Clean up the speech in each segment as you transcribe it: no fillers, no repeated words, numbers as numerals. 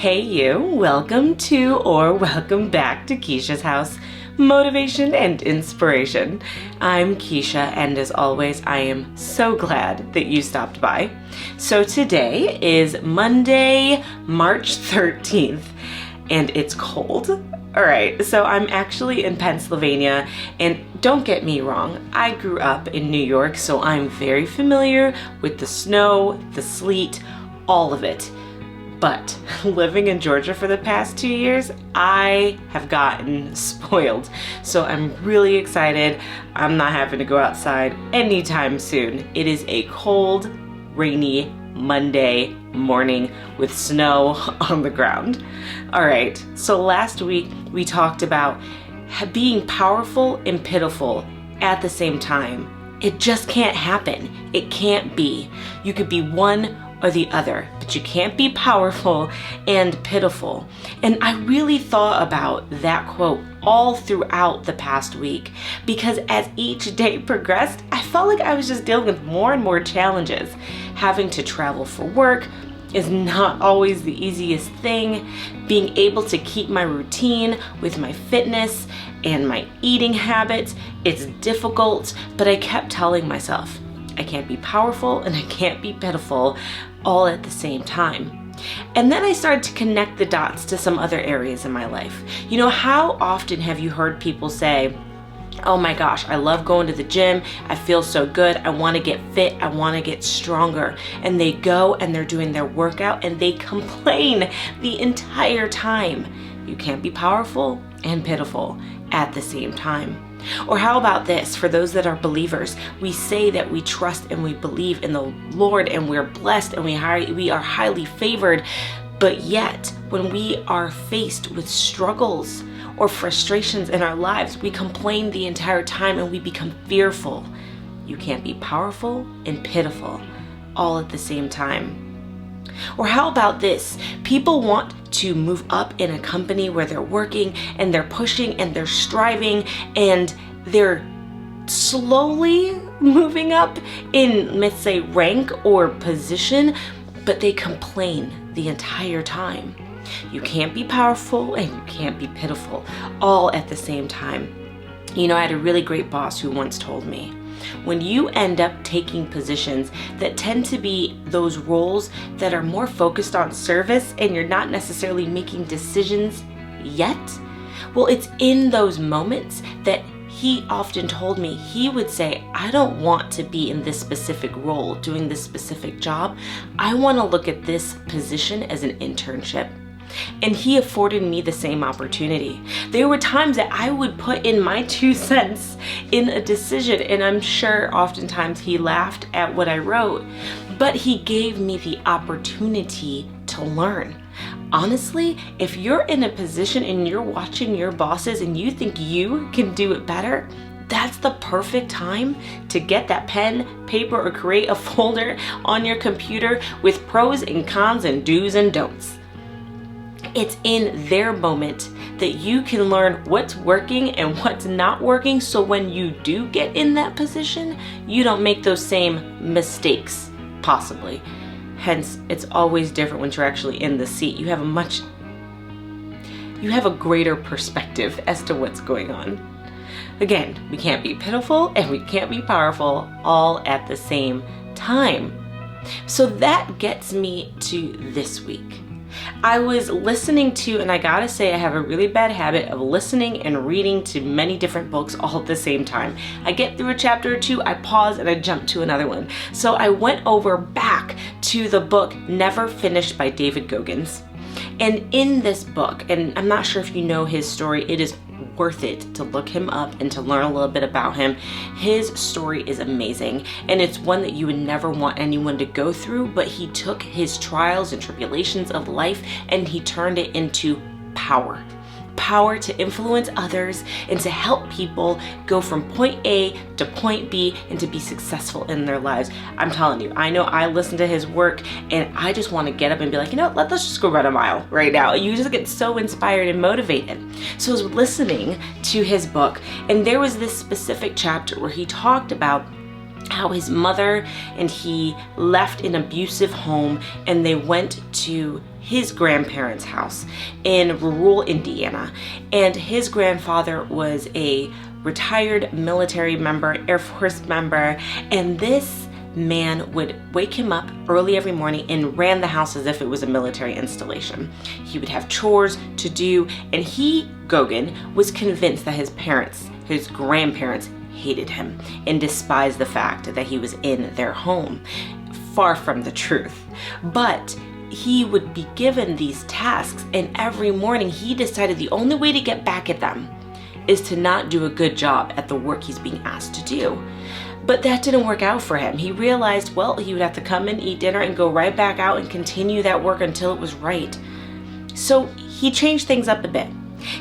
Hey you, welcome to or welcome back to Keisha's House, Motivation and Inspiration. I'm Keisha, and as always, I am so glad that you stopped by. So today is Monday, March 13th, and it's cold. All right, so I'm actually in Pennsylvania, and don't get me wrong, I grew up in New York, so I'm very familiar with the snow, the sleet, all of it. But living in Georgia for the past 2 years, I have gotten spoiled. So I'm really excited. I'm not having to go outside anytime soon. It is a cold, rainy Monday morning with snow on the ground. All right, so last week we talked about being powerful and pitiful at the same time. It just can't happen. It can't be. You could be one or the other, but you can't be powerful and pitiful. And I really thought about that quote all throughout the past week, because as each day progressed, I felt like I was just dealing with more and more challenges. Having to travel for work is not always the easiest thing. Being able to keep my routine with my fitness and my eating habits, it's difficult, but I kept telling myself, I can't be powerful and I can't be pitiful all at the same time. And then I started to connect the dots to some other areas in my life. You know, how often have you heard people say, oh my gosh, I love going to the gym. I feel so good. I want to get fit. I want to get stronger. And they go and they're doing their workout and they complain the entire time. You can't be powerful and pitiful at the same time. Or how about this, for those that are believers, we say that we trust and we believe in the Lord and we're blessed and we are highly favored, but yet when we are faced with struggles or frustrations in our lives, we complain the entire time and we become fearful. You can't be powerful and pitiful all at the same time. Or how about this? People want to move up in a company where they're working and they're pushing and they're striving and they're slowly moving up in, let's say, rank or position, but they complain the entire time. You can't be powerful and you can't be pitiful all at the same time. You know, I had a really great boss who once told me, when you end up taking positions that tend to be those roles that are more focused on service and you're not necessarily making decisions yet, well, it's in those moments that he often told me, he would say, I don't want to be in this specific role, doing this specific job. I want to look at this position as an internship. And he afforded me the same opportunity. There were times that I would put in my 2 cents in a decision, and I'm sure oftentimes he laughed at what I wrote, but he gave me the opportunity to learn. Honestly, if you're in a position and you're watching your bosses and you think you can do it better, that's the perfect time to get that pen, paper, or create a folder on your computer with pros and cons and do's and don'ts. It's in their moment that you can learn what's working and what's not working, so when you do get in that position, you don't make those same mistakes, possibly. Hence, it's always different when you're actually in the seat. You have a greater perspective as to what's going on. Again, we can't be pitiful and we can't be powerful all at the same time. So that gets me to this week. I was listening to, and I gotta say I have a really bad habit of listening and reading to many different books all at the same time. I get through a chapter or two, I pause and I jump to another one. So I went over back to the book Never Finished by David Goggins. And in this book, and I'm not sure if you know his story, it is worth it to look him up and to learn a little bit about him. His story is amazing, and it's one that you would never want anyone to go through, but he took his trials and tribulations of life and he turned it into power. Power to influence others and to help people go from point A to point B and to be successful in their lives. I'm telling you, I know I listen to his work and I just want to get up and be like, you know, let's just go run a mile right now. You just get so inspired and motivated. So I was listening to his book, and there was this specific chapter where he talked about how his mother and he left an abusive home and they went to his grandparents' house in rural Indiana. And his grandfather was a retired military member, Air Force member, and this man would wake him up early every morning and ran the house as if it was a military installation. He would have chores to do, and he, Gauguin, was convinced that his grandparents hated him and despised the fact that he was in their home. Far from the truth. But he would be given these tasks, and every morning he decided the only way to get back at them is to not do a good job at the work he's being asked to do. But that didn't work out for him. He realized, well, he would have to come in, eat dinner, and go right back out and continue that work until it was right. So he changed things up a bit.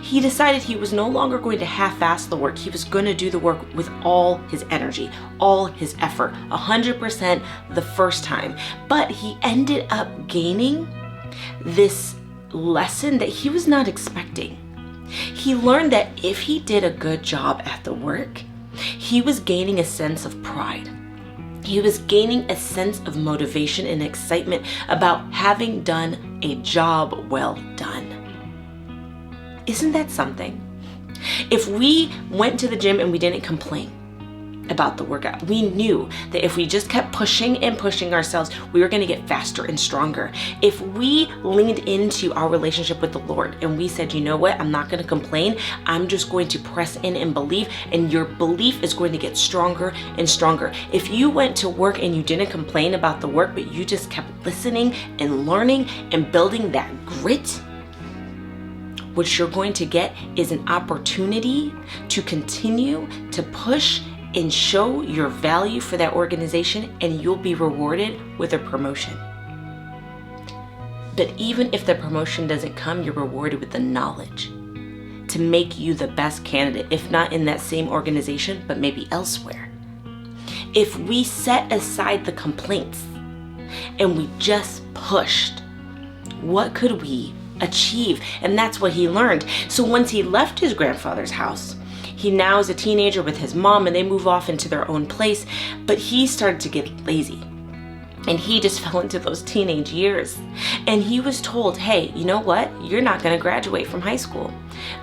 He decided he was no longer going to half-ass the work. He was going to do the work with all his energy, all his effort, 100% the first time. But he ended up gaining this lesson that he was not expecting. He learned that if he did a good job at the work, he was gaining a sense of pride. He was gaining a sense of motivation and excitement about having done a job well done. Isn't that something? If we went to the gym and we didn't complain about the workout, we knew that if we just kept pushing and pushing ourselves, we were going to get faster and stronger. If we leaned into our relationship with the Lord and we said, you know what, I'm not going to complain, I'm just going to press in and believe, and your belief is going to get stronger and stronger. If you went to work and you didn't complain about the work, but you just kept listening and learning and building that grit, what you're going to get is an opportunity to continue to push and show your value for that organization, and you'll be rewarded with a promotion. But even if the promotion doesn't come, you're rewarded with the knowledge to make you the best candidate, if not in that same organization, but maybe elsewhere. If we set aside the complaints and we just pushed, what could we achieve? And that's what he learned. So once he left his grandfather's house, he now is a teenager with his mom, and they move off into their own place, but he started to get lazy. And he just fell into those teenage years. And he was told, hey, you know what? You're not going to graduate from high school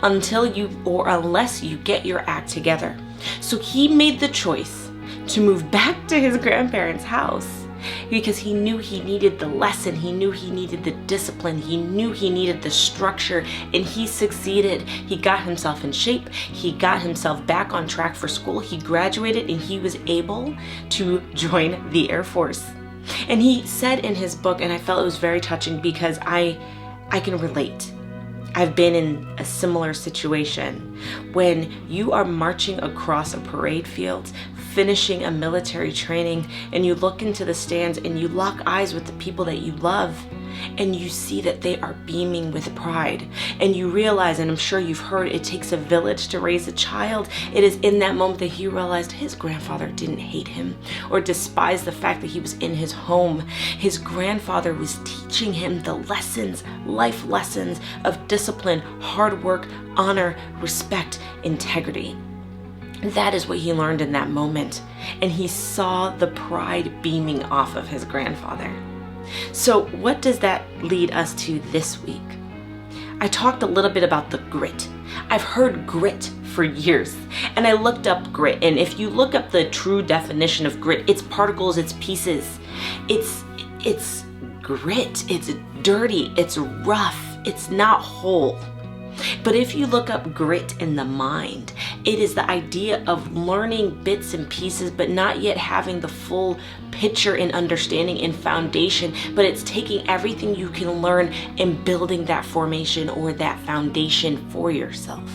unless you get your act together. So he made the choice to move back to his grandparents' house, because he knew he needed the lesson, he knew he needed the discipline, he knew he needed the structure, and he succeeded. He got himself in shape, he got himself back on track for school, he graduated, and he was able to join the Air Force. And he said in his book, and I felt it was very touching because I can relate. I've been in a similar situation. When you are marching across a parade field, finishing a military training, and you look into the stands and you lock eyes with the people that you love, and you see that they are beaming with pride, and you realize, and I'm sure you've heard, it takes a village to raise a child. It is in that moment that he realized his grandfather didn't hate him or despise the fact that he was in his home. His grandfather was teaching him the lessons, life lessons of discipline, hard work, honor, respect, integrity. That is what he learned in that moment, and he saw the pride beaming off of his grandfather. So what does that lead us to this week? I talked a little bit about the grit. I've heard grit for years, and I looked up grit, and if you look up the true definition of grit, it's particles, it's pieces. It's grit, it's dirty, it's rough, it's not whole. But if you look up grit in the mind, it is the idea of learning bits and pieces, but not yet having the full picture and understanding and foundation, but it's taking everything you can learn and building that formation or that foundation for yourself.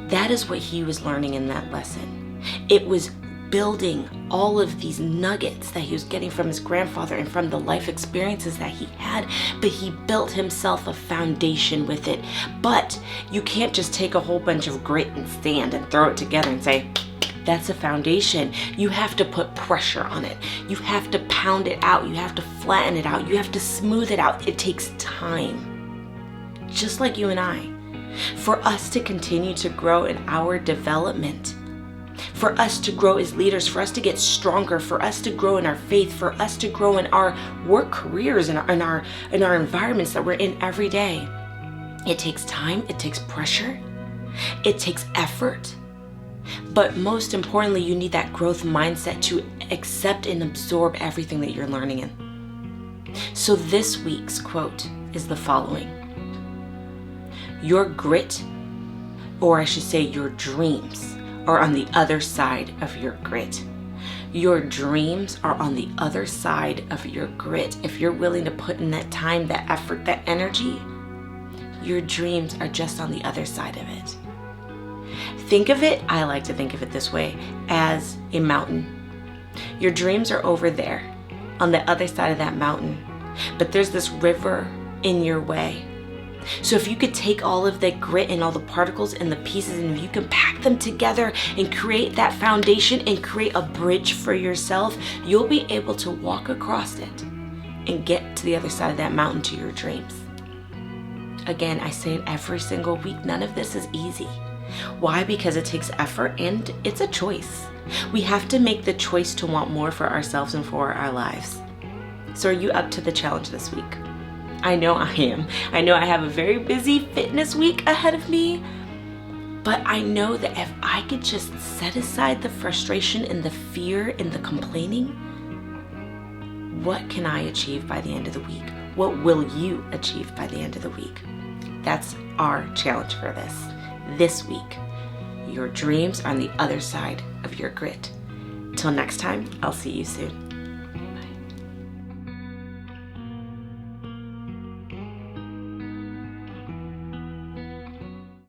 That is what he was learning in that lesson. It was building all of these nuggets that he was getting from his grandfather and from the life experiences that he had, but he built himself a foundation with it. But you can't just take a whole bunch of grit and sand and throw it together and say, that's a foundation. You have to put pressure on it. You have to pound it out. You have to flatten it out. You have to smooth it out. It takes time. Just like you and I. For us to continue to grow in our development, for us to grow as leaders, for us to get stronger, for us to grow in our faith, for us to grow in our work careers, in our environments that we're in every day. It takes time, it takes pressure, it takes effort. But most importantly, you need that growth mindset to accept and absorb everything that you're learning in. So this week's quote is the following: your grit, or I should say your dreams, are on the other side of your grit. Your dreams are on the other side of your grit. If you're willing to put in that time, that effort, that energy, your dreams are just on the other side of it. Think of it, I like to think of it this way, as a mountain. Your dreams are over there on the other side of that mountain, but there's this river in your way. So if you could take all of the grit and all the particles and the pieces, and if you can pack them together and create that foundation and create a bridge for yourself, you'll be able to walk across it and get to the other side of that mountain to your dreams. Again, I say it every single week, none of this is easy. Why? Because it takes effort and it's a choice. We have to make the choice to want more for ourselves and for our lives. So are you up to the challenge this week? I know I am. I know I have a very busy fitness week ahead of me, but I know that if I could just set aside the frustration and the fear and the complaining, what can I achieve by the end of the week? What will you achieve by the end of the week? That's our challenge for this week. Your dreams are on the other side of your grit. Till next time, I'll see you soon.